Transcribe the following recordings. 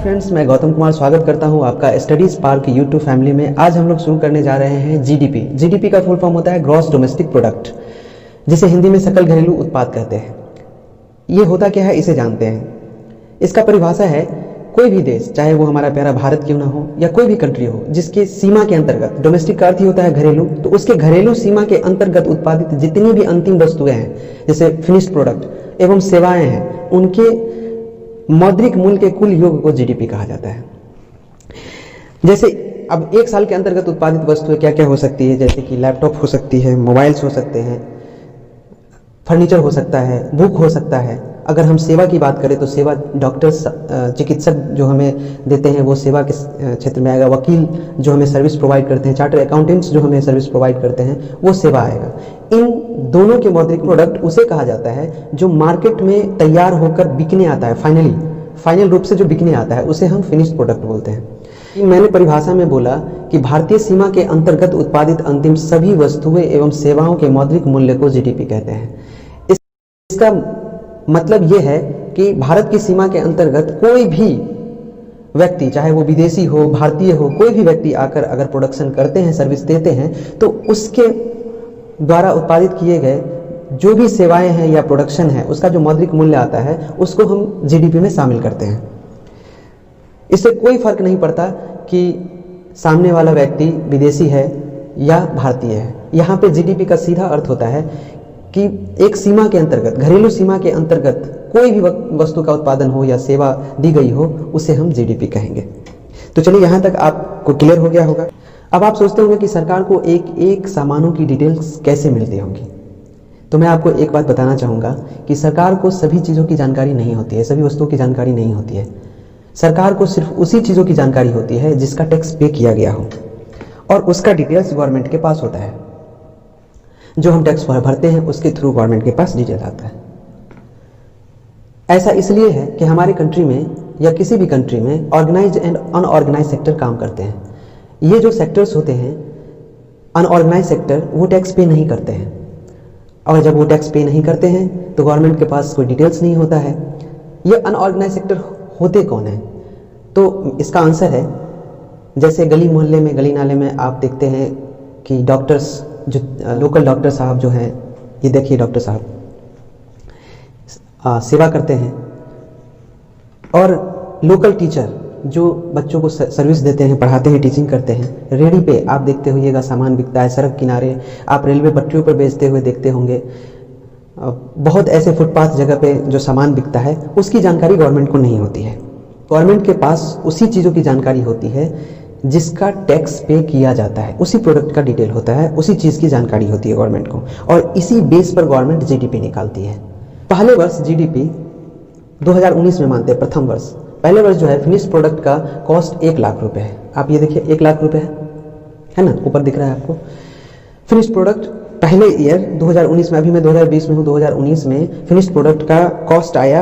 Friends, मैं गौतम कुमार स्वागत करता हूं आपका स्टडी स्पार्क यूट्यूब फैमिली में। आज हम लोग शुरू करने जा रहे हैं जीडीपी। जीडीपी का फुल फॉर्म होता है ग्रॉस डोमेस्टिक प्रोडक्ट, जिसे हिंदी में सकल घरेलू उत्पाद कहते हैं। ये होता क्या है, इसे जानते हैं। इसका परिभाषा है कोई भी देश, चाहे वो हमारा प्यारा भारत क्यों ना हो या कोई भी कंट्री हो, जिसके सीमा के अंतर्गत, डोमेस्टिक का अर्थ ही होता है घरेलू, तो उसके घरेलू सीमा के अंतर्गत उत्पादित जितनी भी अंतिम वस्तुएं हैं, जैसे फिनिश्ड प्रोडक्ट एवं सेवाएं हैं, उनके मौद्रिक मूल्य के कुल योग को जीडीपी कहा जाता है। जैसे अब एक साल के अंतर्गत उत्पादित वस्तुएं क्या क्या हो सकती है, जैसे कि लैपटॉप हो सकती है, मोबाइल्स हो सकते हैं, फर्नीचर हो सकता है, बुक हो सकता है। अगर हम सेवा की बात करें तो सेवा, डॉक्टर्स, चिकित्सक जो हमें देते हैं वो सेवा के क्षेत्र में आएगा। वकील जो हमें सर्विस प्रोवाइड करते हैं, चार्टर्ड अकाउंटेंट्स जो हमें सर्विस प्रोवाइड करते हैं, वो सेवा आएगा। इन दोनों के मौद्रिक प्रोडक्ट उसे कहा जाता है जो मार्केट में तैयार होकर बिकने आता है, फाइनल रूप से जो बिकने आता है, उसे हम फिनिश्ड प्रोडक्ट बोलते हैं। मैंने परिभाषा में बोला कि भारतीय सीमा के अंतर्गत उत्पादित अंतिम सभी वस्तुएं एवं सेवाओं के मौद्रिक मूल्य को जीडीपी कहते हैं। इसका मतलब यह है कि भारत की सीमा के अंतर्गत कोई भी व्यक्ति, चाहे वो विदेशी हो, भारतीय हो, कोई भी व्यक्ति आकर अगर प्रोडक्शन करते हैं, सर्विस देते हैं, तो उसके द्वारा उत्पादित किए गए जो भी सेवाएं हैं या प्रोडक्शन है, उसका जो मौद्रिक मूल्य आता है, उसको हम जीडीपी में शामिल करते हैं। इससे कोई फर्क नहीं पड़ता कि सामने वाला व्यक्ति विदेशी है या भारतीय है। यहाँ पे जीडीपी का सीधा अर्थ होता है कि एक सीमा के अंतर्गत, घरेलू सीमा के अंतर्गत कोई भी वस्तु का उत्पादन हो या सेवा दी गई हो, उसे हम जीडीपी कहेंगे। तो चलिए, यहाँ तक आपको क्लियर हो गया होगा। अब आप सोचते होंगे कि सरकार को एक एक सामानों की डिटेल्स कैसे मिलती होंगी। तो मैं आपको एक बात बताना चाहूँगा कि सरकार को सभी चीज़ों की जानकारी नहीं होती है, सभी वस्तुओं की जानकारी नहीं होती है। सरकार को सिर्फ उसी चीज़ों की जानकारी होती है जिसका टैक्स पे किया गया हो, और उसका डिटेल्स गवर्नमेंट के पास होता है। जो हम टैक्स भरते हैं उसके थ्रू गवर्नमेंट के पास डिटेल आता है। ऐसा इसलिए है कि हमारे कंट्री में या किसी भी कंट्री में ऑर्गेनाइज्ड एंड अनऑर्गेनाइज सेक्टर काम करते हैं। ये जो सेक्टर्स होते हैं, अनऑर्गेनाइज सेक्टर, वो टैक्स पे नहीं करते हैं, और जब वो टैक्स पे नहीं करते हैं तो गवर्नमेंट के पास कोई डिटेल्स नहीं होता है। ये अनऑर्गेनाइज सेक्टर होते कौन हैं? तो इसका आंसर है, जैसे गली मोहल्ले में, गली नाले में आप देखते हैं कि डॉक्टर्स, जो लोकल डॉक्टर साहब जो हैं, ये देखिए डॉक्टर साहब सेवा करते हैं, और लोकल टीचर जो बच्चों को सर्विस देते हैं, पढ़ाते हैं, टीचिंग करते हैं। रेडी पे आप देखते होइएगा सामान बिकता है, सड़क किनारे, आप रेलवे पटरियों पर बेचते हुए देखते होंगे। बहुत ऐसे फुटपाथ जगह पे जो सामान बिकता है, उसकी जानकारी गवर्नमेंट को नहीं होती है। गवर्नमेंट के पास उसी चीज़ों की जानकारी होती है जिसका टैक्स पे किया जाता है, उसी प्रोडक्ट का डिटेल होता है, उसी चीज़ की जानकारी होती है गवर्नमेंट को, और इसी बेस पर गवर्नमेंट जीडीपी निकालती है। पहले वर्ष जीडीपी 2019 में मानते हैं, प्रथम वर्ष, पहले वर्ष जो है फिनिश्ड प्रोडक्ट का कॉस्ट 1 लाख रुपए है। आप ये देखिए 1 लाख रुपए है ना, ऊपर दिख रहा है आपको। फिनिश्ड प्रोडक्ट पहले ईयर 2019 में, अभी मैं 2020 में हूँ, 2019 में फिनिश्ड प्रोडक्ट का कॉस्ट आया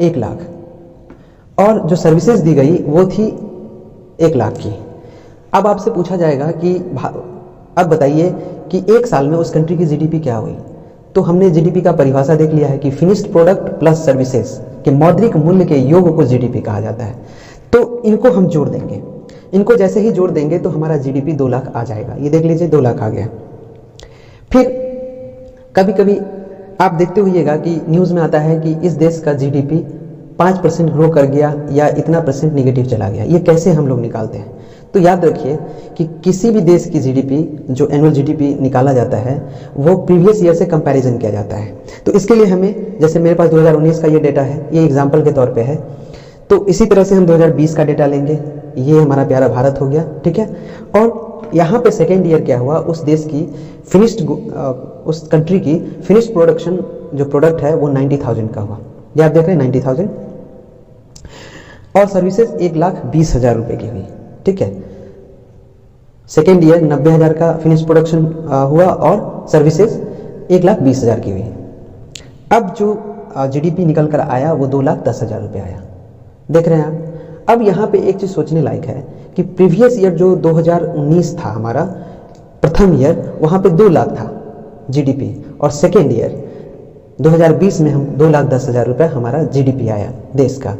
1 लाख, और जो सर्विसेज दी गई वो थी 1 लाख की। अब आपसे पूछा जाएगा कि अब बताइए कि एक साल में उस कंट्री की जीडीपी क्या हुई। तो हमने जीडीपी का परिभाषा देख लिया है कि फिनिश्ड प्रोडक्ट प्लस सर्विसेज के मौद्रिक मूल्य के योग को जीडीपी कहा जाता है। तो इनको हम जोड़ देंगे, इनको जैसे ही जोड़ देंगे तो हमारा जीडीपी 2 लाख आ जाएगा। ये देख लीजिए 2 लाख आ गया। फिर कभी कभी आप देखते होइएगा कि न्यूज़ में आता है कि इस देश का जीडीपी 5% ग्रो कर गया या इतना % निगेटिव चला गया। ये कैसे हम लोग निकालते हैं? तो याद रखिए कि किसी भी देश की जीडीपी, जो एनुअल जीडीपी निकाला जाता है, वो प्रीवियस ईयर से कंपैरिजन किया जाता है। तो इसके लिए हमें, जैसे मेरे पास 2019 का ये डेटा है, ये एग्जाम्पल के तौर पे है, तो इसी तरह से हम 2020 का डेटा लेंगे। ये हमारा प्यारा भारत हो गया, ठीक है। और यहाँ पे सेकेंड ईयर क्या हुआ, उस देश की फिनिश्ड, उस कंट्री की फिनिश्ड प्रोडक्शन, जो प्रोडक्ट है वो 90,000 का हुआ। ये आप देख रहे हैं 90,000, और सर्विसेज 1,20,000 रुपए की हुई, ठीक है। सेकेंड ईयर 90,000 का फिनिश प्रोडक्शन हुआ और सर्विसेज 1,20,000 की हुई। अब जो जीडीपी निकल कर आया वो 2,10,000 रुपये आया। देख रहे हैं आप। अब यहाँ पे एक चीज़ सोचने लायक है कि प्रीवियस ईयर जो 2019 था हमारा प्रथम ईयर, वहाँ पे 2 लाख था जीडीपी, और सेकेंड ईयर 2020 में हम 2,10,000 रुपये हमारा जीडीपी आया देश का।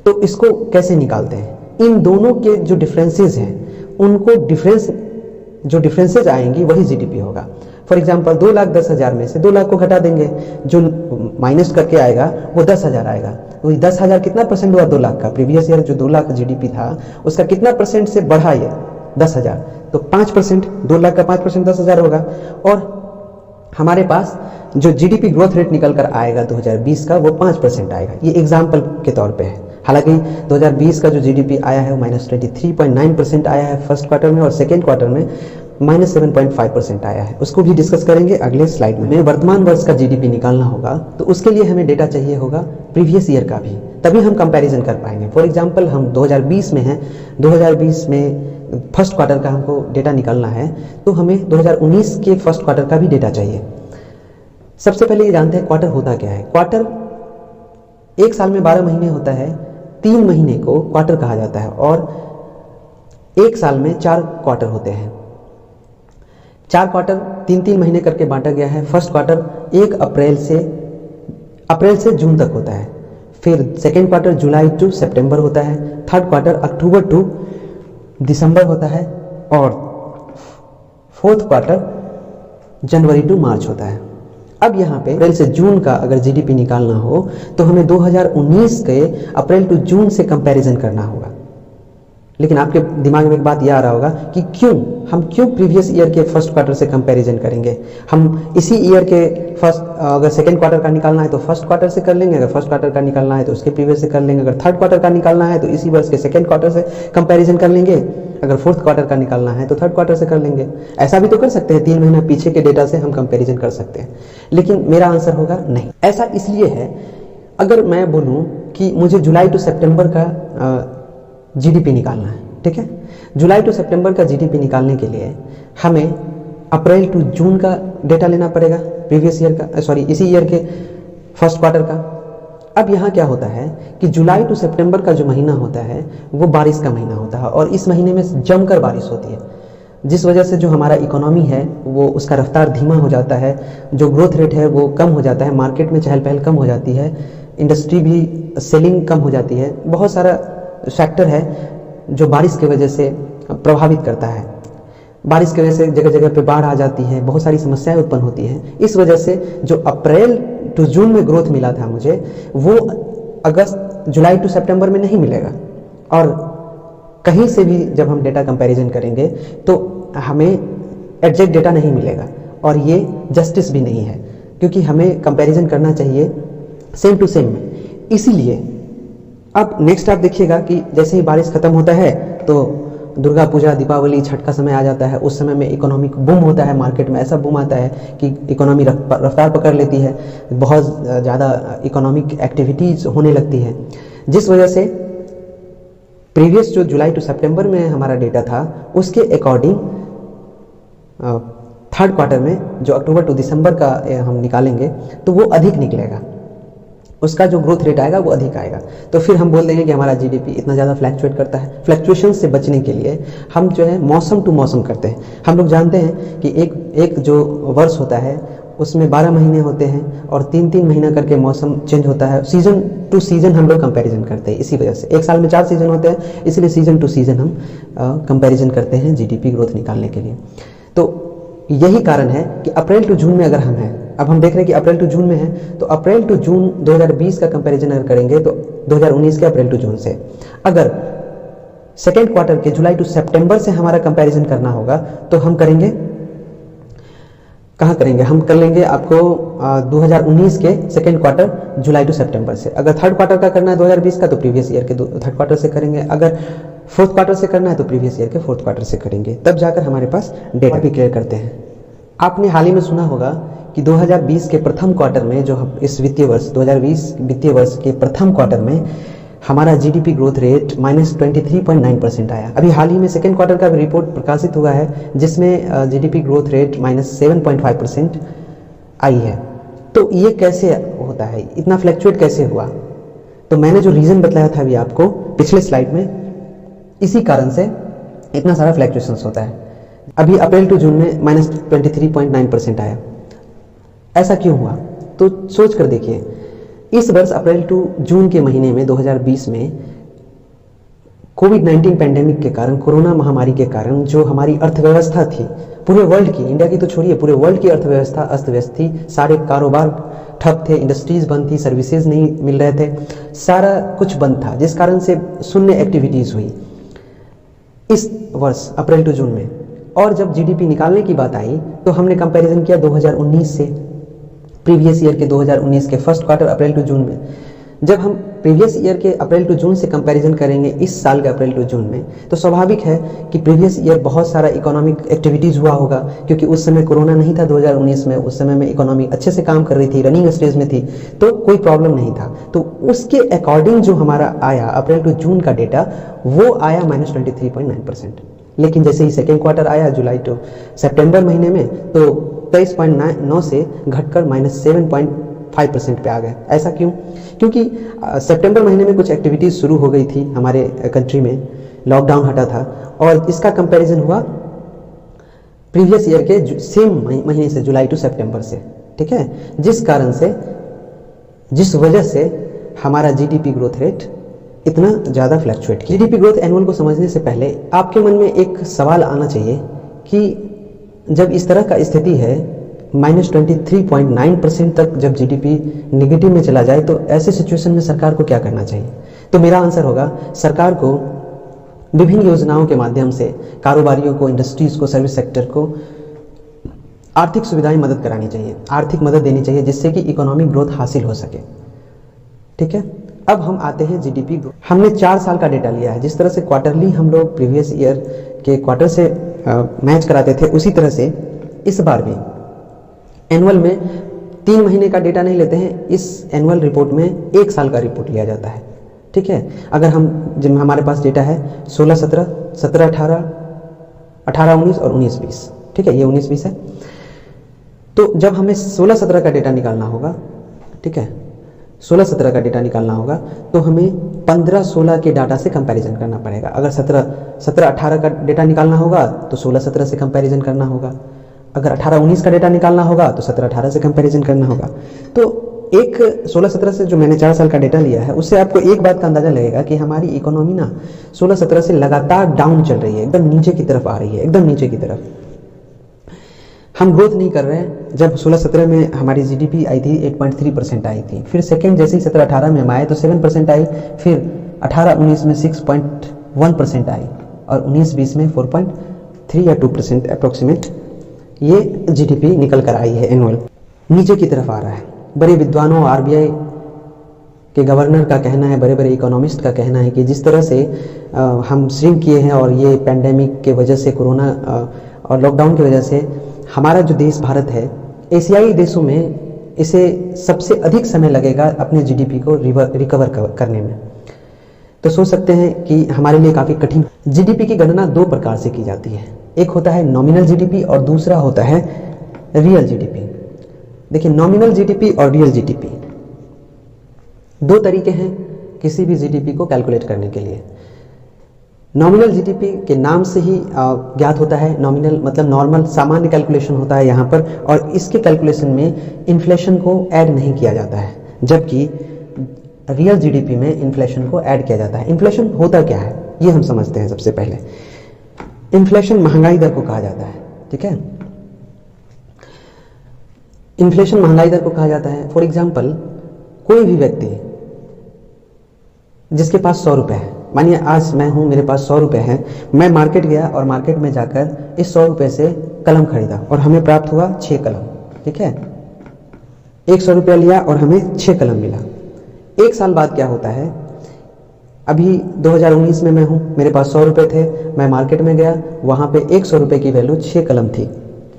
तो इसको कैसे निकालते हैं? इन दोनों के जो डिफरेंसेस हैं उनको डिफरेंसेस आएंगी वही जीडीपी होगा। फॉर एग्जांपल 2,10,000 में से 2 लाख को घटा देंगे, जो माइनस करके आएगा वो 10,000 आएगा। तो 10,000 कितना परसेंट हुआ 2 लाख का? प्रीवियस ईयर जो 2 लाख जीडीपी था उसका कितना परसेंट से बढ़ा ये 10,000? तो 5%, 2 लाख का 5% 10,000 होगा। और हमारे पास जो जीडीपी ग्रोथ रेट निकल कर आएगा 2020 का वो 5% आएगा। ये एग्जाम्पल के तौर पे है। हालांकि 2020 का जो जीडीपी आया है वो -23.9% आया है फर्स्ट क्वार्टर में, और सेकेंड क्वार्टर में -7.5% आया है। उसको भी डिस्कस करेंगे अगले स्लाइड में। वर्तमान वर्ष का जीडीपी निकालना होगा तो उसके लिए हमें डेटा चाहिए होगा प्रीवियस ईयर का भी, तभी हम कंपैरिजन कर पाएंगे। फॉर एग्जांपल हम 2020 में हैं, 2020 में फर्स्ट क्वार्टर का हमको डेटा निकालना है तो हमें 2019 के फर्स्ट क्वार्टर का भी डेटा चाहिए। सबसे पहले ये जानते हैं क्वार्टर होता क्या है। क्वार्टर एक साल में 12 महीने होता है, 3 महीने को क्वार्टर कहा जाता है, और एक साल में 4 क्वार्टर होते हैं। 4 क्वार्टर 3-3 महीने करके बांटा गया है। फर्स्ट क्वार्टर 1 अप्रैल से जून तक होता है, फिर सेकेंड क्वार्टर जुलाई टू सितंबर होता है, थर्ड क्वार्टर अक्टूबर टू दिसंबर होता है, और फोर्थ क्वार्टर जनवरी टू मार्च होता है। अब यहाँ पे अप्रैल से जून का अगर जीडीपी निकालना हो तो हमें 2019 के अप्रैल टू जून से कंपैरिजन करना होगा। लेकिन आपके दिमाग में एक बात यह आ रहा होगा कि हम क्यों प्रीवियस ईयर के फर्स्ट क्वार्टर से कंपैरिजन करेंगे? हम इसी ईयर के अगर सेकेंड क्वार्टर का निकालना है तो फर्स्ट क्वार्टर से कर लेंगे, अगर फर्स्ट क्वार्टर का निकालना है तो उसके प्रीवियस से कर लेंगे, अगर थर्ड क्वार्टर का निकालना है तो इसी वर्ष के सेकेंड क्वार्टर से कंपैरिजन कर लेंगे, अगर फोर्थ क्वार्टर का निकालना है तो थर्ड क्वार्टर से कर लेंगे। ऐसा भी तो कर सकते हैं, 3 महीना पीछे के डेटा से हम कंपैरिजन कर सकते हैं। लेकिन मेरा आंसर होगा नहीं। ऐसा इसलिए है, अगर मैं बोलूं कि मुझे जुलाई टू सितंबर का जीडीपी निकालना है, ठीक है, जुलाई टू सितंबर का जीडीपी निकालने के लिए हमें अप्रैल टू जून का डेटा लेना पड़ेगा, प्रीवियस ईयर का, इसी ईयर के फर्स्ट क्वार्टर का। अब यहाँ क्या होता है कि जुलाई टू सितंबर का जो महीना होता है वो बारिश का महीना होता है, और इस महीने में जमकर बारिश होती है, जिस वजह से जो हमारा इकोनॉमी है वो उसका रफ्तार धीमा हो जाता है, जो ग्रोथ रेट है वो कम हो जाता है, मार्केट में चहल पहल कम हो जाती है, इंडस्ट्री भी सेलिंग कम हो जाती है। बहुत सारा फैक्टर है जो बारिश की वजह से प्रभावित करता है। बारिश की वजह से जगह जगह पे बाढ़ आ जाती है, बहुत सारी समस्याएं उत्पन्न होती हैं। इस वजह से जो अप्रैल टू जून में ग्रोथ मिला था मुझे, वो जुलाई टू सितंबर में नहीं मिलेगा। और कहीं से भी जब हम डेटा कंपैरिजन करेंगे तो हमें एग्जैक्ट डेटा नहीं मिलेगा, और ये जस्टिस भी नहीं है, क्योंकि हमें कंपैरिजन करना चाहिए सेम टू सेम में। इसीलिए अब नेक्स्ट आप देखिएगा कि जैसे ही बारिश खत्म होता है तो दुर्गा पूजा, दीपावली, छठ का समय आ जाता है। उस समय में इकोनॉमिक बूम होता है, मार्केट में ऐसा बूम आता है कि इकोनॉमी रफ्तार पकड़ लेती है, बहुत ज़्यादा इकोनॉमिक एक्टिविटीज़ होने लगती है, जिस वजह से प्रीवियस जो जुलाई टू सितंबर में हमारा डेटा था उसके अकॉर्डिंग थर्ड क्वार्टर में जो अक्टूबर टू दिसंबर का हम निकालेंगे तो वो अधिक निकलेगा, उसका जो ग्रोथ रेट आएगा वो अधिक आएगा। तो फिर हम बोल देंगे कि हमारा जीडीपी इतना ज़्यादा फ्लैक्चुएट करता है। फ्लैक्चुएशन से बचने के लिए हम जो है मौसम टू मौसम करते हैं। हम लोग जानते हैं कि एक जो वर्ष होता है उसमें 12 महीने होते हैं, और 3-3 महीना करके मौसम चेंज होता है। सीजन टू सीजन हम लोग कंपैरिजन करते हैं। इसी वजह से एक साल में 4 सीजन होते हैं, इसलिए सीजन टू सीजन हम कंपैरिजन करते हैं जीडीपी ग्रोथ निकालने के लिए। तो यही कारण है कि अप्रैल टू जून में अगर हम हैं, अब हम देख रहे हैं कि अप्रैल टू जून में है, तो अप्रैल टू जून 2020 का कंपैरिजन अगर करेंगे तो 2019 के अप्रैल टू जून से, अगर सेकेंड क्वार्टर के जुलाई टू सितंबर से हमारा कंपैरिजन करना होगा तो हम करेंगे, कहाँ करेंगे, हम कर लेंगे आपको 2019 के सेकेंड क्वार्टर जुलाई टू सितंबर से। अगर थर्ड क्वार्टर का करना है 2020 का तो प्रीवियस ईयर के थर्ड क्वार्टर से करेंगे। अगर फोर्थ क्वार्टर से करना है तो प्रीवियस ईयर के फोर्थ क्वार्टर से करेंगे, तब जाकर हमारे पास डेटा भी क्लियर करते हैं। आपने हाल ही में सुना होगा कि 2020 के प्रथम क्वार्टर में, जो इस वित्तीय वर्ष 2020 वित्तीय वर्ष के प्रथम क्वार्टर में हमारा जीडीपी ग्रोथ रेट -23.9% आया। अभी हाल ही में सेकेंड क्वार्टर का भी रिपोर्ट प्रकाशित हुआ है जिसमें जीडीपी ग्रोथ रेट -7.5% आई है। तो ये कैसे होता है, इतना फ्लैक्चुएट कैसे हुआ? तो मैंने जो रीज़न बताया था अभी आपको पिछले स्लाइड में, इसी कारण से इतना सारा फ्लैक्चुएशंस होता है। अभी अप्रैल टू जून में -23.9% आया। ऐसा क्यों हुआ? तो सोच कर देखिए, इस वर्ष अप्रैल टू जून के महीने में 2020 में कोविड-19 पैंडेमिक के कारण, कोरोना महामारी के कारण जो हमारी अर्थव्यवस्था थी पूरे वर्ल्ड की, इंडिया की तो छोड़िए, पूरे वर्ल्ड की अर्थव्यवस्था अस्त व्यस्त थी। सारे कारोबार ठप थे, इंडस्ट्रीज बंद थी, सर्विसेज नहीं मिल रहे थे, सारा कुछ बंद था, जिस कारण से शून्य एक्टिविटीज़ हुई इस वर्ष अप्रैल टू जून में। और जब जीडीपी निकालने की बात आई तो हमने कंपैरिजन किया 2019 से, प्रीवियस ईयर के 2019 के first quarter April to June में। जब हम प्रीवियस ईयर के अप्रैल टू जून से कंपैरिजन करेंगे इस साल के अप्रैल टू जून में, तो स्वाभाविक है कि प्रीवियस ईयर बहुत सारा इकोनॉमिक एक्टिविटीज़ हुआ होगा, क्योंकि उस समय कोरोना नहीं था 2019 में, उस समय में इकोनॉमी अच्छे से काम कर रही थी, रनिंग स्टेज में थी, तो कोई प्रॉब्लम नहीं था। तो उसके अकॉर्डिंग जो हमारा आया अप्रैल टू जून का डेटा, वो आया -23.9%। लेकिन जैसे ही सेकेंड क्वार्टर आया जुलाई टू सितंबर महीने में, तो 23.9 से घटकर -7.5% पे आ गए। ऐसा क्यों? क्योंकि सितंबर महीने में कुछ एक्टिविटीज़ शुरू हो गई थी हमारे कंट्री में, लॉकडाउन हटा था, और इसका कंपैरिजन हुआ प्रीवियस ईयर के सेम महीने से, जुलाई टू सितंबर से, ठीक है, जिस वजह से हमारा जीडीपी ग्रोथ रेट इतना ज़्यादा फ्लक्चुएट किया। जीडीपी ग्रोथ एनुअल को समझने से पहले आपके मन में एक सवाल आना चाहिए कि जब इस तरह का स्थिति है, -23.9% तक जब जीडीपी नेगेटिव में चला जाए, तो ऐसे सिचुएशन में सरकार को क्या करना चाहिए? तो मेरा आंसर होगा, सरकार को विभिन्न योजनाओं के माध्यम से कारोबारियों को, इंडस्ट्रीज़ को, सर्विस सेक्टर को आर्थिक सुविधाएं मदद करानी चाहिए, आर्थिक मदद देनी चाहिए, जिससे कि इकोनॉमिक ग्रोथ हासिल हो सके। ठीक है, अब हम आते हैं जीडीपी ग्रोथ। हमने 4 साल का डेटा लिया है। जिस तरह से क्वार्टरली हम लोग प्रीवियस ईयर के क्वार्टर से मैच कराते थे, उसी तरह से इस बार भी एनुअल में 3 महीने का डेटा नहीं लेते हैं। इस एनुअल रिपोर्ट में 1 साल का रिपोर्ट लिया जाता है। ठीक है, अगर जब हमारे पास डेटा है 16-17, 17-18, 18-19 और 19-20, ठीक है, ये 19-20 है। तो जब हमें 16-17 का डेटा निकालना होगा, ठीक है, 16-17 का डेटा निकालना होगा, तो हमें 15-16 के डाटा से कंपैरिजन करना पड़ेगा। अगर 17-18 का डेटा निकालना होगा तो 16-17 से कंपैरिजन करना होगा। अगर 18-19 का डेटा निकालना होगा तो 17-18 से कंपैरिजन करना होगा। तो एक 16-17 से जो मैंने 4 साल का डेटा लिया है, उससे आपको एक बात का अंदाजा लगेगा कि हमारी इकोनॉमी ना 16-17 से लगातार डाउन चल रही है, एकदम नीचे की तरफ आ रही है, एकदम नीचे की तरफ। हम ग्रोथ नहीं कर रहे हैं। जब 16-17 में हमारी जीडीपी आई थी 8.3% आई थी, फिर सेकेंड जैसे ही 17-18 में हम आए तो 7% आई, फिर 18-19 में 6.1% आई, और 19-20 में 4.3 या 2% अप्रोक्सीमेट ये जीडीपी निकल कर आई है। एनुअल नीचे की तरफ आ रहा है। बड़े विद्वानों, आरबीआई के गवर्नर का कहना है, बड़े बड़े इकोनॉमिस्ट का कहना है कि जिस तरह से हम श्रिंक किए हैं, और ये पैंडेमिक के वजह से, कोरोना और लॉकडाउन की वजह से हमारा जो देश भारत है, एशियाई देशों में इसे सबसे अधिक समय लगेगा अपने जीडीपी को रिकवर करने में। तो सोच सकते हैं कि हमारे लिए काफ़ी कठिन। जीडीपी की गणना 2 प्रकार से की जाती है। एक होता है नॉमिनल जीडीपी और दूसरा होता है रियल जीडीपी। देखिए, नॉमिनल जीडीपी और रियल जीडीपी 2 तरीके हैं किसी भी जीडीपी को कैलकुलेट करने के लिए। नॉमिनल जीडीपी के नाम से ही ज्ञात होता है। नॉमिनल मतलब नॉर्मल, सामान्य कैलकुलेशन होता है यहाँ पर, और इसके कैलकुलेशन में इन्फ्लेशन को ऐड नहीं किया जाता है, जबकि रियल जीडीपी में इन्फ्लेशन को ऐड किया जाता है। इन्फ्लेशन होता क्या है, ये हम समझते हैं। सबसे पहले इन्फ्लेशन महंगाई दर को कहा जाता है। ठीक है, इन्फ्लेशन महंगाई दर को कहा जाता है। फॉर एग्जाम्पल, कोई भी व्यक्ति जिसके पास 100 रुपये है, मानिए आज मैं हूँ, मेरे पास 100 रुपये है, मैं मार्केट गया और मार्केट में जाकर इस 100 रुपये से कलम खरीदा और हमें प्राप्त हुआ 6 कलम। ठीक है, 100 रुपया लिया और हमें 6 कलम मिला। 1 साल बाद क्या होता है, अभी 2019 में मैं हूँ, मेरे पास 100 रुपये थे, मैं मार्केट में गया, वहाँ पे 100 रुपये की वैल्यू 6 कलम थी,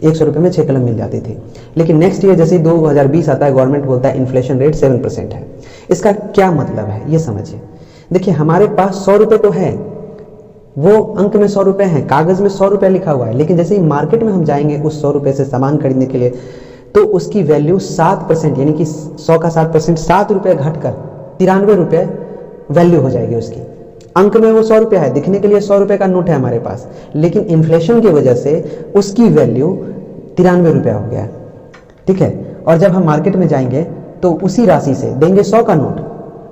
100 रुपये में 6 कलम मिल जाती थी। लेकिन नेक्स्ट ईयर जैसे 2020 आता है, गवर्नमेंट बोलता है इन्फ्लेशन रेट 7% है। इसका क्या मतलब है, ये समझिए। देखिए, हमारे पास 100 रुपये तो है, वो अंक में 100 रुपये हैं, कागज में 100 रुपये लिखा हुआ है, लेकिन जैसे ही मार्केट में हम जाएंगे उस 100 रुपये से सामान खरीदने के लिए, तो उसकी वैल्यू 7%, यानी कि 100 का 7%, 7 रुपये घटकर 93 रुपये वैल्यू हो जाएगी उसकी। अंक में वो 100 रुपया है, दिखने के लिए 100 रुपये का नोट है हमारे पास, लेकिन इन्फ्लेशन की वजह से उसकी वैल्यू 93 रुपया हो गया। ठीक है, और जब हम मार्केट में जाएंगे तो उसी राशि से देंगे 100 का नोट,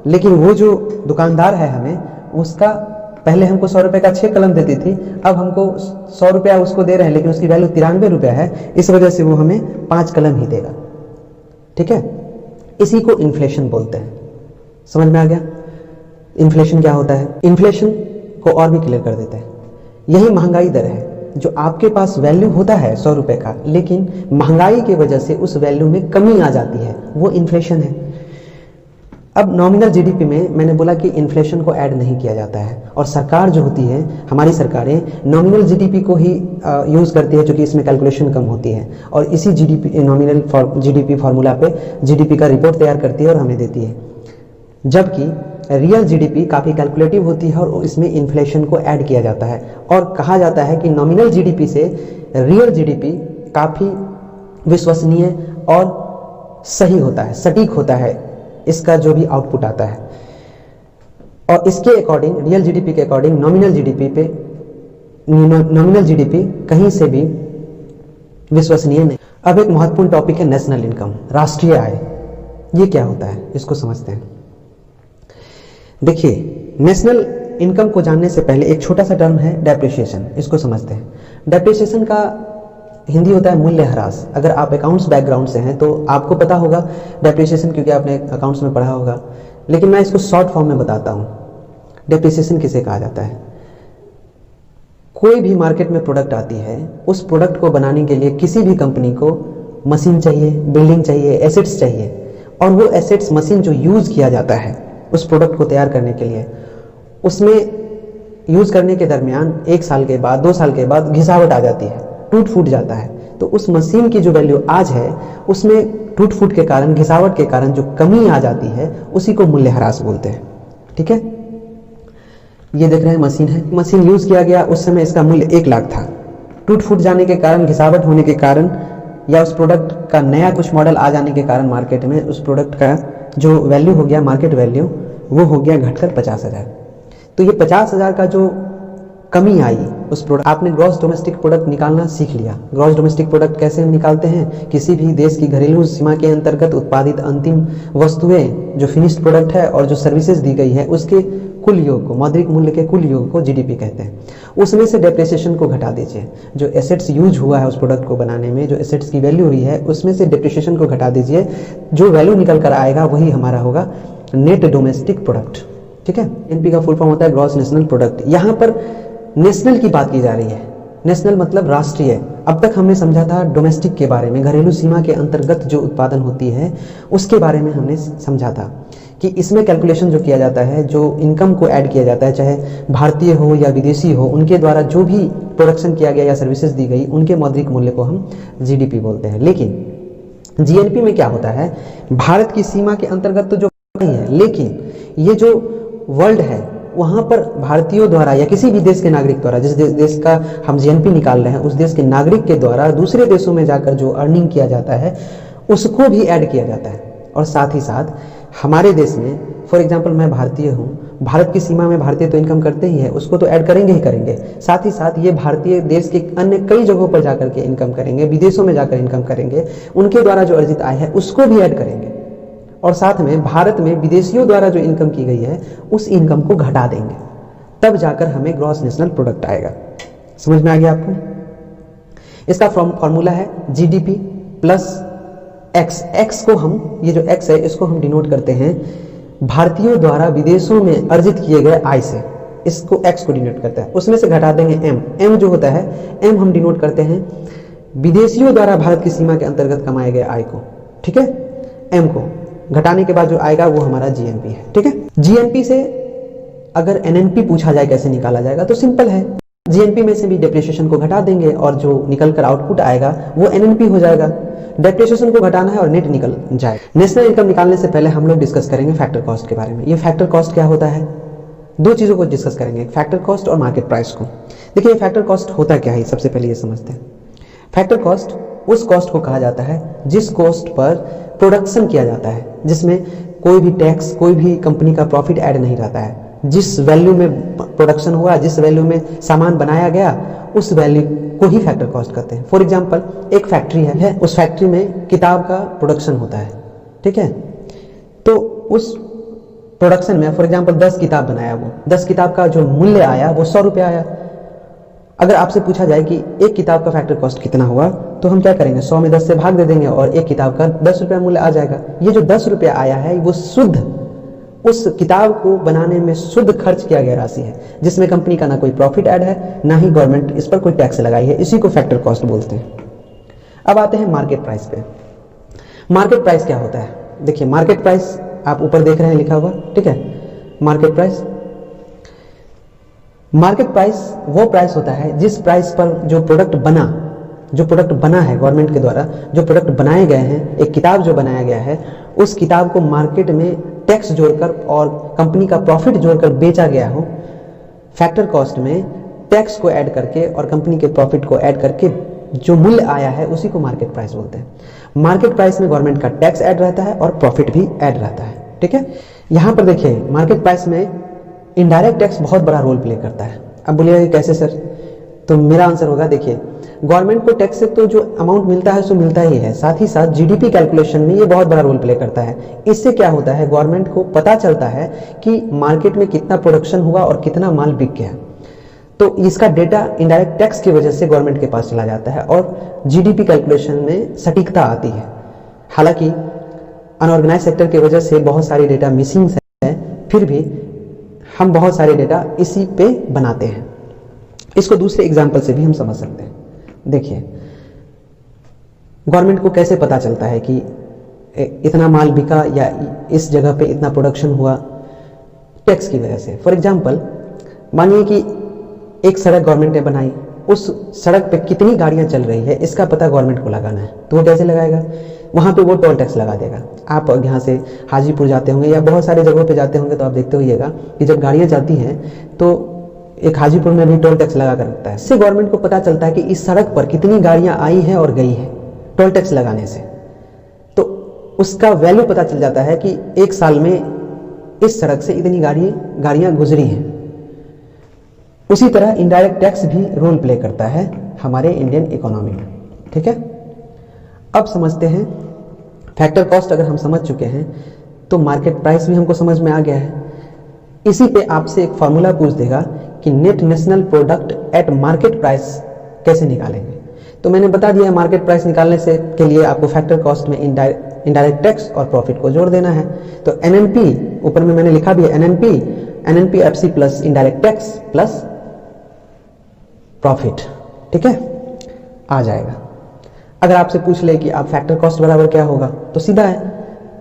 लेकिन वो जो दुकानदार है हमें उसका पहले हमको 100 रुपए का 6 कलम देती थी, अब हमको 100 रुपया उसको दे रहे हैं लेकिन उसकी वैल्यू 93 रुपया है, इस वजह से वो हमें 5 कलम ही देगा। ठीक है, इसी को इन्फ्लेशन बोलते हैं। समझ में आ गया इन्फ्लेशन क्या होता है? इन्फ्लेशन को और भी क्लियर कर देते हैं। यही महंगाई दर है, जो आपके पास वैल्यू होता है 100 रुपए का, लेकिन महंगाई की वजह से उस वैल्यू में कमी आ जाती है, वो इन्फ्लेशन है। अब नॉमिनल जीडीपी में मैंने बोला कि इन्फ्लेशन को ऐड नहीं किया जाता है, और सरकार जो होती है, हमारी सरकारें नॉमिनल जीडीपी को ही यूज़ करती है, क्योंकि इसमें कैलकुलेशन कम होती है, और इसी जीडीपी नॉमिनल जीडीपी फार्मूला पे जीडीपी का रिपोर्ट तैयार करती है और हमें देती है। जबकि रियल जीडीपी काफ़ी कैलकुलेटिव होती है और इसमें इन्फ्लेशन को ऐड किया जाता है, और कहा जाता है कि नॉमिनल जीडीपी से रियल जीडीपी काफ़ी विश्वसनीय और सही होता है, सटीक होता है, इसका जो भी आउटपुट आता है। और इसके अकॉर्डिंग, रियल जीडीपी के अकॉर्डिंग नॉमिनल जीडीपी कहीं से भी विश्वसनीय नहीं। अब एक महत्वपूर्ण टॉपिक है नेशनल इनकम, राष्ट्रीय आय। ये क्या होता है, इसको समझते हैं। देखिए, नेशनल इनकम को जानने से पहले एक छोटा सा टर्म है डेप्रिसिएशन, इसको समझते हैं। डेप्रिसिएशन का हिंदी होता है मूल्यह्रास। अगर आप अकाउंट्स बैकग्राउंड से हैं तो आपको पता होगा डेप्रिसिएशन, क्योंकि आपने अकाउंट्स में पढ़ा होगा, लेकिन मैं इसको शॉर्ट फॉर्म में बताता हूँ। डेप्रिसिएशन किसे कहा जाता है? कोई भी मार्केट में प्रोडक्ट आती है, उस प्रोडक्ट को बनाने के लिए किसी भी कंपनी को मशीन चाहिए, बिल्डिंग चाहिए, एसेट्स चाहिए, और वो एसेट्स, मशीन जो यूज़ किया जाता है उस प्रोडक्ट को तैयार करने के लिए, उसमें यूज़ करने के दरमियान 1 साल के बाद, 2 साल के बाद घिसावट आ जाती है, टूट फूट जाता है। तो उस मशीन की जो वैल्यू आज है, उसमें टूट फूट के कारण, घिसावट के कारण जो कमी आ जाती है, उसी को मूल्यह्रास बोलते हैं। ठीक है, ये देख रहे हैं मशीन है, मशीन यूज़ किया गया, उस समय इसका मूल्य 1 लाख था। टूट फूट जाने के कारण, घिसावट होने के कारण, या उस प्रोडक्ट का नया कुछ मॉडल आ जाने के कारण मार्केट में उस प्रोडक्ट का जो वैल्यू हो गया, मार्केट वैल्यू, वो हो गया घटकर 50,000। तो ये 50,000 का जो कमी आई उस प्रोडक्ट, आपने ग्रॉस डोमेस्टिक प्रोडक्ट निकालना सीख लिया। ग्रॉस डोमेस्टिक प्रोडक्ट कैसे हम निकालते हैं? किसी भी देश की घरेलू सीमा के अंतर्गत उत्पादित अंतिम वस्तुएं, जो फिनिश्ड प्रोडक्ट है और जो सर्विसेज दी गई है, उसके कुल योग को, मौद्रिक मूल्य के कुल योग को जीडीपी कहते हैं। उसमें से डेप्रिसिएशन को घटा दीजिए। जो एसेट्स यूज हुआ है उस प्रोडक्ट को बनाने में, जो एसेट्स की वैल्यू हुई है, उसमें से डेप्रिसिएशन को घटा दीजिए। जो वैल्यू निकल कर आएगा वही हमारा होगा नेट डोमेस्टिक प्रोडक्ट। ठीक है, एनपी का फुल फॉर्म होता है ग्रॉस नेशनल प्रोडक्ट। यहाँ पर नेशनल की बात की जा रही है। नेशनल मतलब राष्ट्रीय। अब तक हमने समझा था डोमेस्टिक के बारे में, घरेलू सीमा के अंतर्गत जो उत्पादन होती है उसके बारे में हमने समझा था कि इसमें कैलकुलेशन जो किया जाता है, जो इनकम को ऐड किया जाता है, चाहे भारतीय हो या विदेशी हो, उनके द्वारा जो भी प्रोडक्शन किया गया या सर्विसेज दी गई, उनके मौद्रिक मूल्य को हम जीडीपी बोलते हैं। लेकिन जीएनपी में क्या होता है? भारत की सीमा के अंतर्गत तो जो नहीं है, लेकिन ये जो वर्ल्ड है वहाँ पर भारतीयों द्वारा या किसी भी देश के नागरिक द्वारा, जिस देश का हम जीएनपी निकाल रहे हैं, उस देश के नागरिक के द्वारा दूसरे देशों में जाकर जो अर्निंग किया जाता है उसको भी ऐड किया जाता है। और साथ ही साथ हमारे देश में, फॉर एग्जांपल मैं भारतीय हूँ, भारत की सीमा में भारतीय तो इनकम करते ही है, उसको तो ऐड करेंगे ही करेंगे। साथ ही साथ ये भारतीय देश के अन्य कई जगहों पर जाकर के इनकम करेंगे, विदेशों में जाकर इनकम करेंगे, उनके द्वारा जो अर्जित आय है उसको भी ऐड करेंगे। और साथ में भारत में विदेशियों द्वारा जो इनकम की गई है उस इनकम को घटा देंगे, तब जाकर हमें ग्रॉस नेशनल प्रोडक्ट आएगा। समझ में आ गया आपको? इसका फॉर्मूला है जीडीपी प्लस एक्स। एक्स को हम, ये जो एक्स है इसको हम डिनोट करते हैं भारतीयों द्वारा विदेशों में अर्जित किए गए आय से, इसको एक्स को डिनोट करता है। उसमें से घटा देंगे एम। एम जो होता है, एम हम डिनोट करते हैं विदेशियों द्वारा भारत की सीमा के अंतर्गत कमाए गए आय को। ठीक है, एम को घटाने के बाद जो आएगा वो हमारा जीएनपी है। ठीक है, जीएनपी से अगर एनएनपी पूछा जाए कैसे निकाला जाएगा तो सिंपल है, जीएनपी में से भी डेप्रिसिएशन को घटा देंगे और जो निकल कर आउटपुट आएगा वो एनएनपी हो जाएगा। डेप्रिसिएशन को घटाना है और नेट निकल जाएगा। नेशनल इनकम निकालने से पहले हम लोग डिस्कस करेंगे फैक्टर कॉस्ट के बारे में। ये फैक्टर कॉस्ट क्या होता है? दो चीजों को डिस्कस करेंगे, फैक्टर कॉस्ट और मार्केट प्राइस को। देखिए फैक्टर कॉस्ट होता क्या है, सबसे पहले ये समझते हैं। फैक्टर कॉस्ट उस कॉस्ट को कहा जाता है जिस कॉस्ट पर प्रोडक्शन किया जाता है, जिसमें कोई भी टैक्स, कोई भी कंपनी का प्रॉफिट ऐड नहीं रहता है। जिस वैल्यू में प्रोडक्शन हुआ, जिस वैल्यू में सामान बनाया गया, उस वैल्यू को ही फैक्टर कॉस्ट कहते हैं। फॉर एग्जांपल एक फैक्ट्री है, उस फैक्ट्री में किताब का प्रोडक्शन होता है। ठीक है, तो उस प्रोडक्शन में फॉर एग्जांपल 10 किताब बनाया, वो 10 किताब का जो मूल्य आया वो 100 रुपये आया। अगर आपसे पूछा जाए कि एक किताब का फैक्टर कॉस्ट कितना हुआ, तो हम क्या करेंगे, 100 में 10 से भाग दे देंगे और एक किताब का 10 रुपया मूल्य आ जाएगा। ये जो 10 रुपये आया है वो शुद्ध उस किताब को बनाने में शुद्ध खर्च किया गया राशि है, जिसमें कंपनी का ना कोई प्रॉफिट ऐड है, ना ही गवर्नमेंट इस पर कोई टैक्स लगाई है। इसी को फैक्टर कॉस्ट बोलते हैं। अब आते हैं मार्केट प्राइस पे। मार्केट प्राइस क्या होता है? देखिए, मार्केट प्राइस आप ऊपर देख रहे हैं लिखा हुआ, ठीक है। मार्केट प्राइस वो प्राइस होता है जिस प्राइस पर जो प्रोडक्ट बना है गवर्नमेंट के द्वारा, जो प्रोडक्ट बनाए गए हैं, एक किताब जो बनाया गया है, उस किताब को मार्केट में टैक्स जोड़कर और कंपनी का प्रॉफिट जोड़कर बेचा गया हो। फैक्टर कॉस्ट में टैक्स को ऐड करके और कंपनी के प्रॉफिट को ऐड करके जो मूल्य आया है उसी को मार्केट प्राइस बोलते हैं। मार्केट प्राइस में गवर्नमेंट का टैक्स ऐड रहता है और प्रॉफिट भी ऐड रहता है, ठीक है। यहां पर देखिए, मार्केट प्राइस में इनडायरेक्ट टैक्स बहुत बड़ा रोल प्ले करता है। अब बोलिएगा कैसे सर? तो मेरा आंसर होगा, देखिए, गवर्नमेंट को टैक्स से तो जो अमाउंट मिलता है सो मिलता ही है, साथ ही साथ जीडीपी कैलकुलेशन में ये बहुत बड़ा रोल प्ले करता है। इससे क्या होता है, गवर्नमेंट को पता चलता है कि मार्केट में कितना प्रोडक्शन हुआ और कितना माल बिक गया, तो इसका डेटा इनडायरेक्ट टैक्स की वजह से गवर्नमेंट के पास चला जाता है और जीडीपी कैलकुलेशन में सटीकता आती है। हालांकि अनऑर्गेनाइज सेक्टर की वजह से बहुत सारी डेटा मिसिंग है, फिर भी हम बहुत सारे डेटा इसी पे बनाते हैं। इसको दूसरे एग्जाम्पल से भी हम समझ सकते हैं। देखिए, गवर्नमेंट को कैसे पता चलता है कि इतना माल बिका या इस जगह पे इतना प्रोडक्शन हुआ? टैक्स की वजह से। फॉर एग्जाम्पल, मानिए कि एक सड़क गवर्नमेंट ने बनाई, उस सड़क पे कितनी गाड़ियां चल रही है इसका पता गवर्नमेंट को लगाना है, तो वो कैसे लगाएगा? वहां पे वो टोल टैक्स लगा देगा। आप यहाँ से हाजीपुर जाते होंगे या बहुत सारे जगहों पे जाते होंगे तो आप देखते होइएगा कि जब गाड़ियां जाती हैं तो एक हाजीपुर में भी टोल टैक्स लगा कर रखता है। इससे गवर्नमेंट को पता चलता है कि इस सड़क पर कितनी गाड़ियां आई हैं और गई हैं टोल टैक्स लगाने से, तो उसका वैल्यू पता चल जाता है कि एक साल में इस सड़क से इतनी गाड़ियां गुजरी हैं। उसी तरह इनडायरेक्ट टैक्स भी रोल प्ले करता है हमारे इंडियन इकोनॉमी में, ठीक है। अब समझते हैं फैक्टर कॉस्ट। अगर हम समझ चुके हैं तो मार्केट प्राइस भी हमको समझ में आ गया है। इसी पे आपसे एक फॉर्मूला पूछ देगा कि net national product at market price कैसे निकालेंगे। तो मैंने बता दिया, मार्केट प्राइस निकालने से के लिए आपको फैक्टर कॉस्ट में इनडायरेक्ट टैक्स और प्रॉफिट को जोड़ देना है। तो एनएनपी ऊपर में मैंने लिखा भी है, NNP FC plus indirect tax plus profit, ठीक है, आ जाएगा। अगर आपसे पूछ ले कि आप फैक्टर कॉस्ट बराबर क्या होगा, तो सीधा है,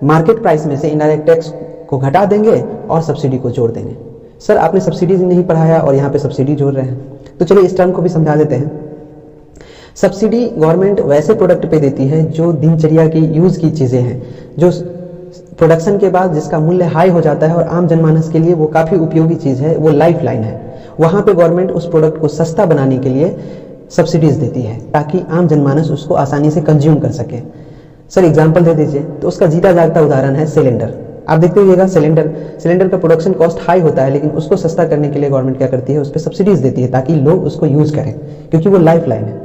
मार्केट प्राइस में से इनडायरेक्ट टैक्स को घटा देंगे और सब्सिडी को जोड़ देंगे। सर आपने सब्सिडी नहीं पढ़ाया और यहाँ पे सब्सिडी जोड़ रहे हैं, तो चलिए इस टर्म को भी समझा देते हैं। सब्सिडी गवर्नमेंट वैसे प्रोडक्ट पे देती है जो दिनचर्या की यूज की चीजें हैं, जो प्रोडक्शन के बाद जिसका मूल्य हाई हो जाता है और आम जनमानस के लिए वो काफी उपयोगी चीज है, वो लाइफ लाइन है। वहां पे गवर्नमेंट उस प्रोडक्ट को सस्ता बनाने के लिए सब्सिडीज देती है ताकि आम जनमानस उसको आसानी से कंज्यूम कर सके। सर एग्जांपल दे दीजिए, तो उसका जीता जागता उदाहरण है सिलेंडर। आप देखते होइएगा सिलेंडर का प्रोडक्शन कॉस्ट हाई होता है, लेकिन उसको सस्ता करने के लिए गवर्नमेंट क्या करती है, उस पर सब्सिडीज देती है ताकि लोग उसको यूज करें, क्योंकि वो लाइफ लाइन है।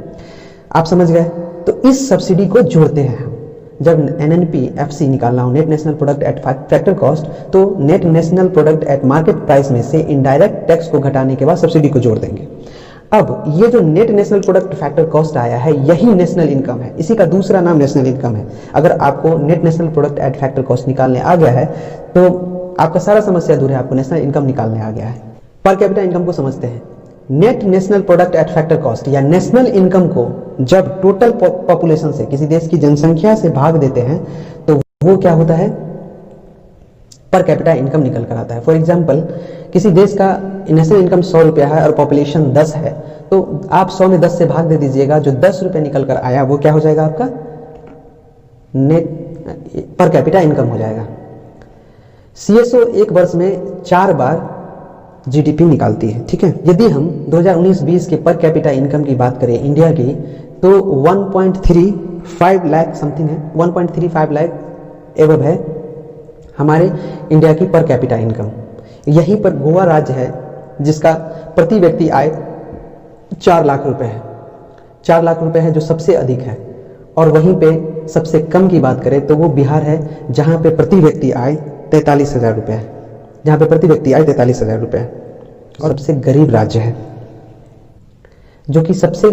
आप समझ गए? तो इस सब्सिडी को जोड़ते हैं हम। जब एनएनपी एफसी निकालना हो, net national product at factor cost, तो net national product at market price में से इनडायरेक्ट टैक्स को घटाने के बाद सब्सिडी को जोड़ देंगे। अब ये जो net national product factor cost आया है, यही नेशनल इनकम है। इसी का दूसरा नाम नेशनल इनकम है। अगर आपको net national product at factor cost निकालने आ गया है तो आपका सारा समस्या दूर है, आपको नेशनल इनकम निकालने आ गया है। पर कैपिटा इनकम को समझते हैं। Net national product at factor cost या नेशनल इनकम को जब टोटल पॉपुलेशन से, किसी देश की जनसंख्या से भाग देते हैं तो वो क्या होता है, पर कैपिटा इनकम निकल कर आता है। फॉर एग्जांपल, किसी देश का नेशनल इनकम 100 रुपया है और पॉपुलेशन 10 है, तो आप 100 में 10 से भाग दे दीजिएगा, जो 10 रुपये निकल कर आया वो क्या हो जाएगा, आपका नेट पर कैपिटा इनकम हो जाएगा। सीएसओ एक वर्ष में 4 बार जीडीपी निकालती है, ठीक है। यदि हम 2019-20 के पर कैपिटा इनकम की बात करें इंडिया की, तो 1.35 लाख समथिंग है, 1.35 लाख एवब है हमारे इंडिया की पर कैपिटा इनकम। यहीं पर गोवा राज्य है जिसका प्रति व्यक्ति आय 4 लाख रुपए है। 4 लाख रुपए है जो सबसे अधिक है। और वहीं पे सबसे कम की बात करें तो वो बिहार है, जहां पे प्रति व्यक्ति आय 43,000 रुपये है। जहाँ पे प्रति व्यक्ति आय 43,000 रुपये और सबसे गरीब राज्य है जो कि सबसे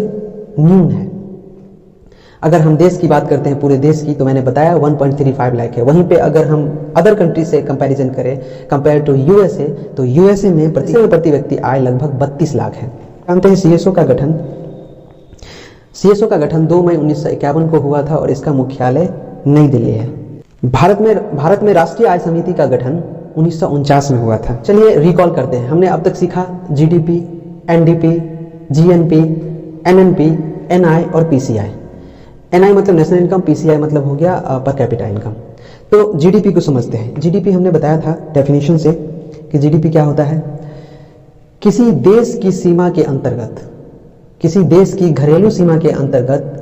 न्यून है। अगर हम देश की बात करते हैं पूरे देश की, तो मैंने बताया 1.35 लाख है। वहीं पे अगर हम अदर कंट्री से कंपैरिजन करें, कंपेयर टू यूएसए, तो यूएसए में प्रति व्यक्ति आय लगभग 32 लाख है। जानते हैं सीएसओ का गठन 2 मई 1951 को हुआ था और इसका मुख्यालय नई दिल्ली है। भारत में राष्ट्रीय आय समिति का गठन 1949 में हुआ था। चलिए रिकॉल करते हैं। हमने अब तक सीखा GDP, NDP, GNP, NNP, NI और पीसीआई। एनआई मतलब नेशनल इनकम, पीसीआई मतलब हो गया पर कैपिटा इनकम। तो जीडीपी को समझते हैं। जीडीपी हमने बताया था डेफिनेशन से कि जीडीपी क्या होता है, किसी देश की सीमा के अंतर्गत, किसी देश की घरेलू सीमा के अंतर्गत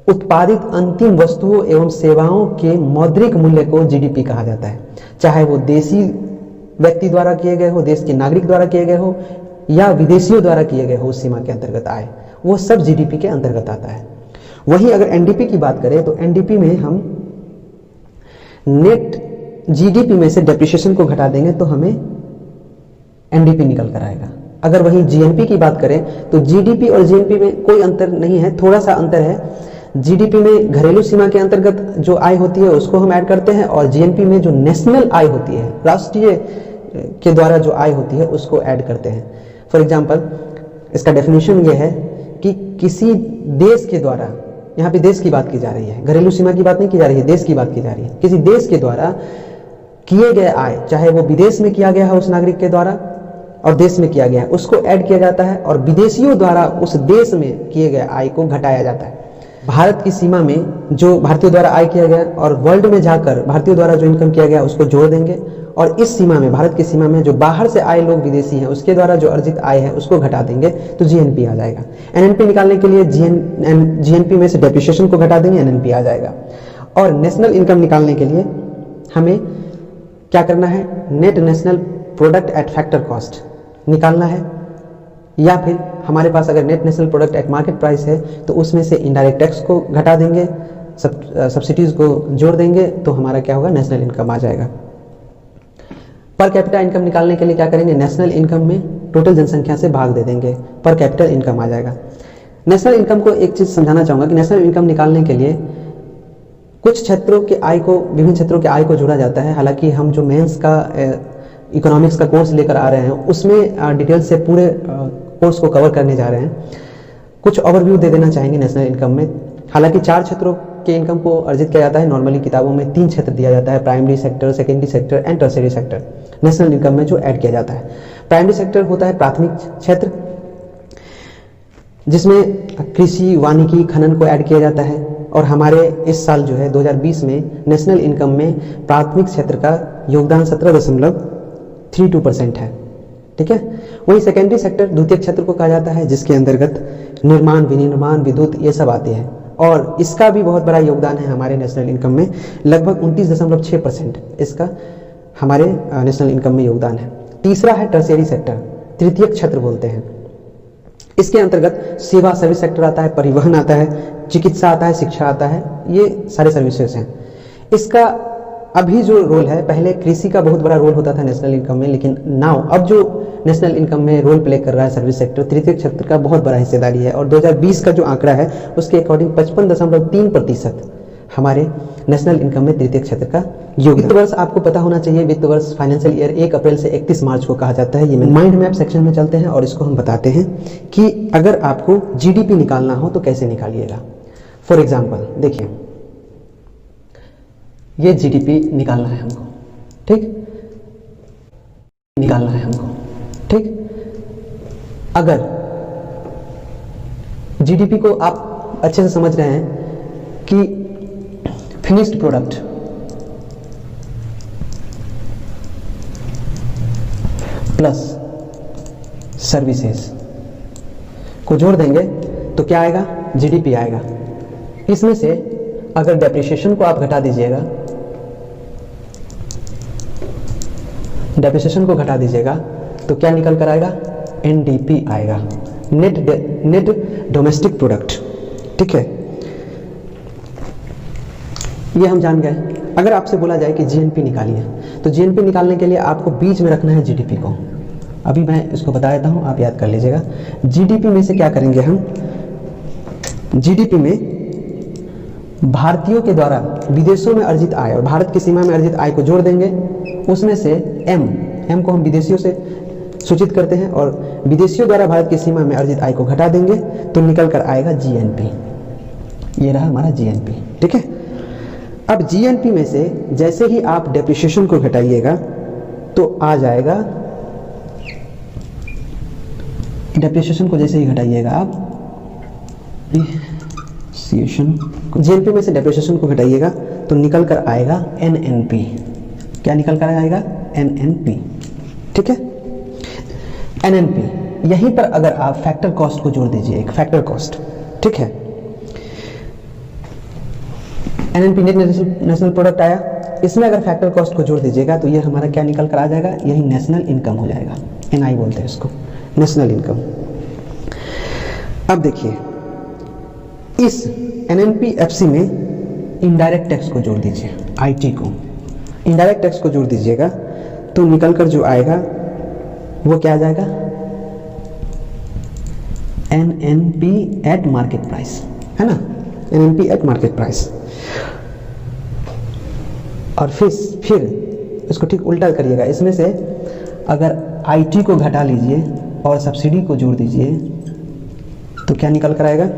उत्पादित अंतिम वस्तुओं एवं सेवाओं के मौद्रिक मूल्य को जीडीपी कहा जाता है। चाहे वो देसी व्यक्ति द्वारा किए गए हो, देश के नागरिक द्वारा किए गए हो या विदेशियों द्वारा किए गए हो, उस सीमा के अंतर्गत आए, वो सब जीडीपी के अंतर्गत आता है। वहीं अगर एनडीपी की बात करें तो एनडीपी में हम नेट जीडीपी में से डेप्रिसिएशन को घटा देंगे तो हमें एनडीपी निकल कर आएगा। अगर वहीं जीएनपी की बात करें तो जीडीपी और जीएनपी में कोई अंतर नहीं है, थोड़ा सा अंतर है। जीडीपी में घरेलू सीमा के अंतर्गत जो आय होती है उसको हम ऐड करते हैं और जीएनपी में जो नेशनल आय होती है, राष्ट्रीय के द्वारा जो आय होती है, उसको ऐड करते हैं। फॉर एग्जाम्पल इसका डेफिनेशन ये है कि किसी देश के द्वारा, यहाँ पे देश की बात की जा रही है, घरेलू सीमा की बात नहीं की जा रही है, देश की बात की जा रही है। किसी देश के द्वारा किए गए आय, चाहे वो विदेश में किया गया है उस नागरिक के द्वारा और देश में किया गया है, उसको ऐड किया जाता है और विदेशियों द्वारा उस देश में किए गए आय को घटाया जाता है। भारत की सीमा में जो भारतीयों द्वारा आय किया गया और वर्ल्ड में जाकर भारतीयों द्वारा जो इनकम किया गया उसको जोड़ देंगे और इस सीमा में, भारत की सीमा में जो बाहर से आए लोग विदेशी हैं उसके द्वारा जो अर्जित आय है उसको घटा देंगे तो जीएनपी आ जाएगा। एनएनपी निकालने के लिए जीएनपी में से डेप्रिसिएशन को घटा देंगे, एनएनपी आ जाएगा। और नेशनल इनकम निकालने के लिए हमें क्या करना है, net national product at factor cost निकालना है, या फिर हमारे पास अगर net national product at market price है तो उसमें से इनडायरेक्ट टैक्स को घटा देंगे, सब्सिडीज को जोड़ देंगे तो हमारा क्या होगा, नेशनल इनकम आ जाएगा। पर कैपिटा इनकम निकालने के लिए क्या करेंगे, नेशनल इनकम में टोटल जनसंख्या से भाग दे देंगे, पर कैपिटल इनकम आ जाएगा। नेशनल इनकम को एक चीज समझाना चाहूंगा कि नेशनल इनकम निकालने के लिए कुछ क्षेत्रों के आय को, विभिन्न क्षेत्रों के आय को जोड़ा जाता है। हालांकि हम जो मेंस का इकोनॉमिक्स का कोर्स लेकर आ रहे हैं उसमें डिटेल से पूरे कोर्स को कवर करने जा रहे हैं। कुछ ओवरव्यू दे देना चाहेंगे नेशनल इनकम में। हालांकि 4 क्षेत्रों के इनकम को अर्जित किया जाता है। नॉर्मली किताबों में 3 क्षेत्र दिया जाता है, primary sector, secondary sector and tertiary sector. National income में जो ऐड किया जाता है, प्राइमरी सेक्टर होता है प्राथमिक क्षेत्र, जिसमें कृषि, वानिकी, खनन को ऐड किया जाता है। और हमारे इस साल जो है 2020 में नेशनल इनकम में प्राथमिक क्षेत्र का योगदान 17.32% है। ठीक है। वही सेकेंडरी सेक्टर द्वितीय क्षेत्र को कहा जाता है, जिसके अंतर्गत निर्माण, विनिर्माण, विद्युत ये सब आते हैं और इसका भी बहुत बड़ा योगदान है हमारे नेशनल इनकम में। लगभग 29.6% इसका हमारे नेशनल इनकम में योगदान है। तीसरा है टर्शियरी सेक्टर, तृतीय क्षेत्र बोलते हैं। इसके अंतर्गत सेवा, सर्विस सेक्टर आता है, परिवहन आता है, चिकित्सा आता है, शिक्षा आता है, ये सारे सर्विसेज हैं। इसका अभी जो रोल है, पहले कृषि का बहुत बड़ा रोल होता था नेशनल इनकम में, लेकिन नाउ अब जो नेशनल इनकम में रोल प्ले कर रहा है सर्विस सेक्टर, तृतीय क्षेत्र का बहुत बड़ा हिस्सेदारी है। और 2020 का जो आंकड़ा है उसके अकॉर्डिंग 55.3% हमारे नेशनल इनकम में तृतीय क्षेत्र का योगदान। वित्त वर्ष आपको पता होना चाहिए, वित्त वर्ष फाइनेंशियल ईयर 1 अप्रैल से 31 मार्च को कहा जाता है। ये माइंड मैप सेक्शन में चलते हैं और इसको हम बताते हैं कि अगर आपको जीडीपी निकालना हो तो कैसे निकालिएगा। फॉर एग्जाम्पल देखिए, ये जीडीपी निकालना है हमको, ठीक, निकालना है हमको, ठीक। अगर जीडीपी को आप अच्छे से समझ रहे हैं कि फिनिश्ड प्रोडक्ट प्लस सर्विसेज को जोड़ देंगे तो क्या आएगा, जीडीपी आएगा। इसमें से अगर डेप्रिसिएशन को आप घटा दीजिएगा, डेप्रिसिएशन को घटा दीजिएगा तो क्या निकल कर आएगा, एनडीपी आएगा, नेट डोमेस्टिक प्रोडक्ट। ठीक है, ये हम जान गए। अगर आपसे बोला जाए कि जीएनपी निकालिए तो जीएनपी निकालने के लिए आपको बीच में रखना है जीडीपी को। अभी मैं इसको बता देता हूँ, आप याद कर लीजिएगा। जीडीपी में से क्या करेंगे हम, जीडीपी में भारतीयों के द्वारा विदेशों में अर्जित आय और भारत की सीमा में अर्जित आय को जोड़ देंगे, उसमें से एम को हम विदेशियों से सूचित करते हैं और विदेशियों द्वारा भारत की सीमा में अर्जित आय को घटा देंगे तो निकल कर आएगा जीएनपी। ये रहा हमारा जीएनपी, ठीक है। अब जीएनपी में से जैसे ही आप डेप्रिसिएशन को घटाइएगा तो आ जाएगा, डेप्रिसिएशन को जैसे ही घटाइएगा आप जीएनपी में से डेप्रिसिएशन को घटाइएगा तो निकल कर आएगा एनएनपी। क्या निकल कर आएगा, एनएनपी, ठीक है। एनएनपी, यहीं पर अगर आप फैक्टर कॉस्ट को जोड़ दीजिए, एक फैक्टर कॉस्ट, ठीक है। एनएनपी नेट नेशनल प्रोडक्ट आया, इसमें अगर फैक्टर कॉस्ट को जोड़ दीजिएगा तो ये हमारा क्या निकल कर आ जाएगा, यही नेशनल इनकम हो जाएगा। एनआई बोलते हैं इसको, नेशनल इनकम। अब देखिए इस एनएनपीएफसी में इनडायरेक्ट टैक्स को जोड़ दीजिए, आईटी को, इनडायरेक्ट टैक्स को जोड़ दीजिएगा तो निकल कर जो आएगा वो क्या आ जाएगा, एनएनपी एट मार्केट प्राइस, है ना, एनएनपी एट मार्केट प्राइस। और फिर इसको ठीक उल्टा करिएगा, इसमें से अगर आईटी को घटा लीजिए और सब्सिडी को जोड़ दीजिए तो क्या निकल कर आएगा,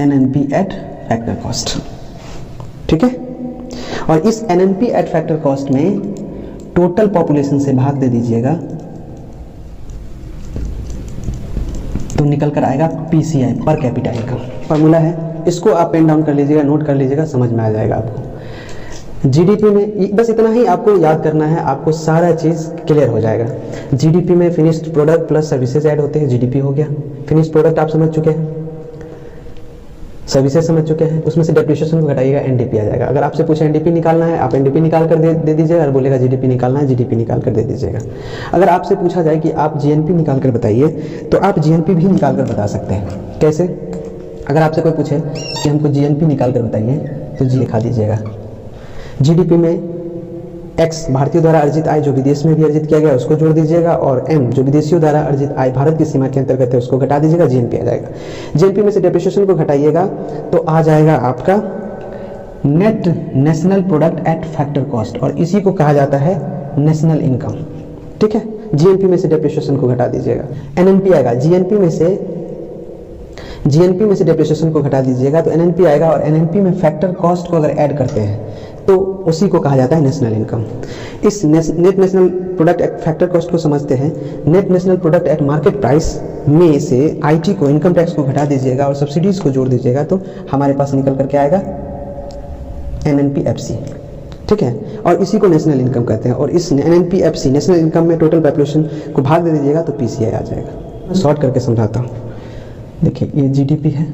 एनएनपी एट फैक्टर कॉस्ट, ठीक है। और इस एनएनपी एट फैक्टर कॉस्ट में टोटल पॉपुलेशन से भाग दे दीजिएगा तो निकल कर आएगा PCI, per capita income. Formula है, इसको आप पेन डाउन कर लीजिएगा, नोट कर लीजिएगा, समझ में आ जाएगा आपको। जीडीपी में बस इतना ही आपको याद करना है, आपको सारा चीज क्लियर हो जाएगा। जीडीपी में finished product plus services add होते हैं, जीडीपी हो गया। फिनिश्ड प्रोडक्ट आप समझ चुके हैं, सर्विसेज समझ चुके हैं, उसमें से डेप्रिसिएशन को घटाइएगा, एनडीपी आ जाएगा। अगर आपसे पूछे एनडीपी निकालना है, आप एनडीपी निकाल कर दे दीजिएगा, और बोलेगा जीडीपी निकालना है, जीडीपी निकाल कर दे दीजिएगा। अगर आपसे पूछा जाए कि आप जीएनपी निकाल कर बताइए तो आप जीएनपी भी निकाल कर बता सकते हैं। कैसे, अगर आपसे कोई पूछे कि हमको जीएनपी निकाल कर बताइए तो जी लिखा दीजिएगा। जीडीपी में एक्स भारतीयों द्वारा अर्जित आय जो विदेश में भी अर्जित किया गया उसको जोड़ दीजिएगा, और एम जो विदेशियों द्वारा अर्जित आय भारत की सीमा के अंतर्गत है उसको घटा दीजिएगा, जीएनपी आ जाएगा। जीएनपी में से डेप्रिसिएशन को घटाइएगा तो आ जाएगा आपका net national product at factor cost, और इसी को कहा जाता है नेशनल इनकम, ठीक है। जीएनपी में से डेप्रिसिएशन को घटा दीजिएगा, एनएनपी आएगा। जीएनपी में से डेप्रिसिएशन को घटा दीजिएगा तो एनएनपी आएगा, और एनएनपी में फैक्टर कॉस्ट को अगर ऐड करते हैं तो उसी को कहा जाता है नेशनल इनकम। इस net national product at factor cost को समझते हैं। Net national product at market price में से आईटी को, इनकम टैक्स को घटा दीजिएगा और सब्सिडीज को जोड़ दीजिएगा तो हमारे पास निकल करके आएगा एनएनपीएफसी, ठीक है। और इसी को नेशनल इनकम कहते हैं। और इस एनएनपीएफसी नेशनल इनकम में टोटल पॉपुलेशन को भाग दे दीजिएगा तो पीसीआई आ जाएगा। शॉर्ट करके समझाता हूँ, देखिए ये जीडीपी है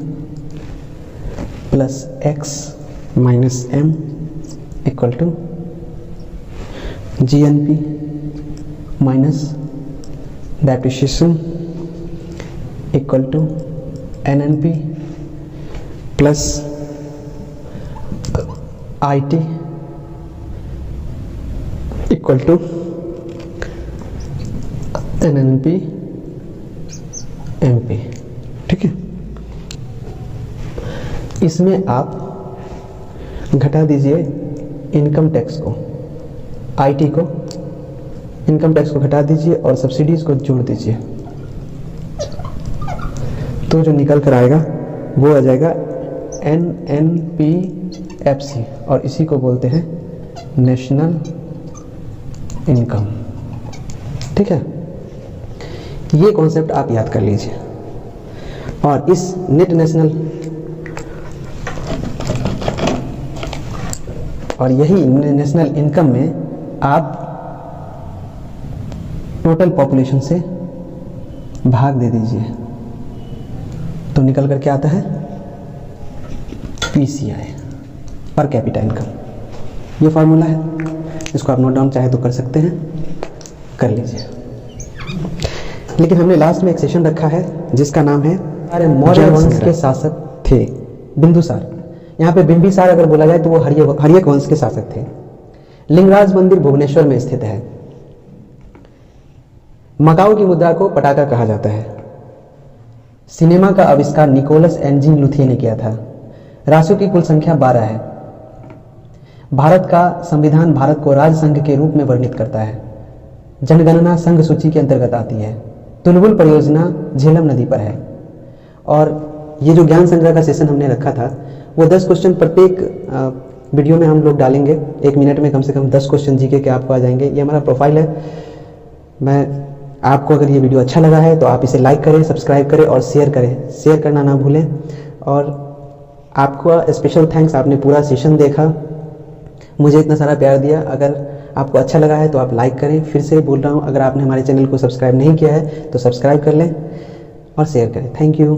plus X minus M equal to GNP minus depreciation equal to NNP plus IT equal to NNP MP, ठीक है। इसमें आप घटा दीजिए इनकम टैक्स को, आईटी को, इनकम टैक्स को घटा दीजिए और सब्सिडीज को जोड़ दीजिए तो जो निकल कर आएगा वो आ जाएगा एनएनपीएफसी, और इसी को बोलते हैं नेशनल इनकम, ठीक है। ये कॉन्सेप्ट आप याद कर लीजिए। और इस नेट नेशनल, और यही नेशनल इनकम में आप टोटल पॉपुलेशन से भाग दे दीजिए तो निकल कर क्या आता है, पीसीआई, पर कैपिटा इनकम। ये फॉर्मूला है, इसको आप नोट डाउन चाहे तो कर सकते हैं, कर लीजिए। लेकिन हमने लास्ट में एक सेशन रखा है जिसका नाम है मौर्य वंश के शासक थे बिंदुसार। यहाँ पे बिंबिसार अगर बोला जाए तो वो हर्यक वंश के शासक थे। लिंगराज मंदिर भुवनेश्वर में स्थित है। मकाऊ की मुद्रा को पटाका कहा जाता है। सिनेमा का आविष्कार निकोलस एंजिन लुथिये ने किया था। राष्ट्रों की कुल संख्या 12 है। भारत का संविधान भारत को राज्य संघ के रूप में वर्णित करता है। जनगणना संघ सूची के अंतर्गत आती है। तुलबुल परियोजना झेलम नदी पर है। और ये जो ज्ञान संग्रह का सेशन हमने रखा था वो 10 क्वेश्चन प्रत्येक वीडियो में हम लोग डालेंगे। 1 मिनट में कम से कम 10 क्वेश्चन जीके के आपको आ जाएंगे। ये हमारा प्रोफाइल है। मैं आपको अगर ये वीडियो अच्छा लगा है तो आप इसे लाइक करें, सब्सक्राइब करें और शेयर करें। शेयर करना ना भूलें। और आपको स्पेशल थैंक्स, आपने पूरा सेशन देखा, मुझे इतना सारा प्यार दिया। अगर आपको अच्छा लगा है तो आप लाइक करें। फिर से बोल रहा हूँ, अगर आपने हमारे चैनल को सब्सक्राइब नहीं किया है तो सब्सक्राइब कर लें और शेयर करें। Thank you.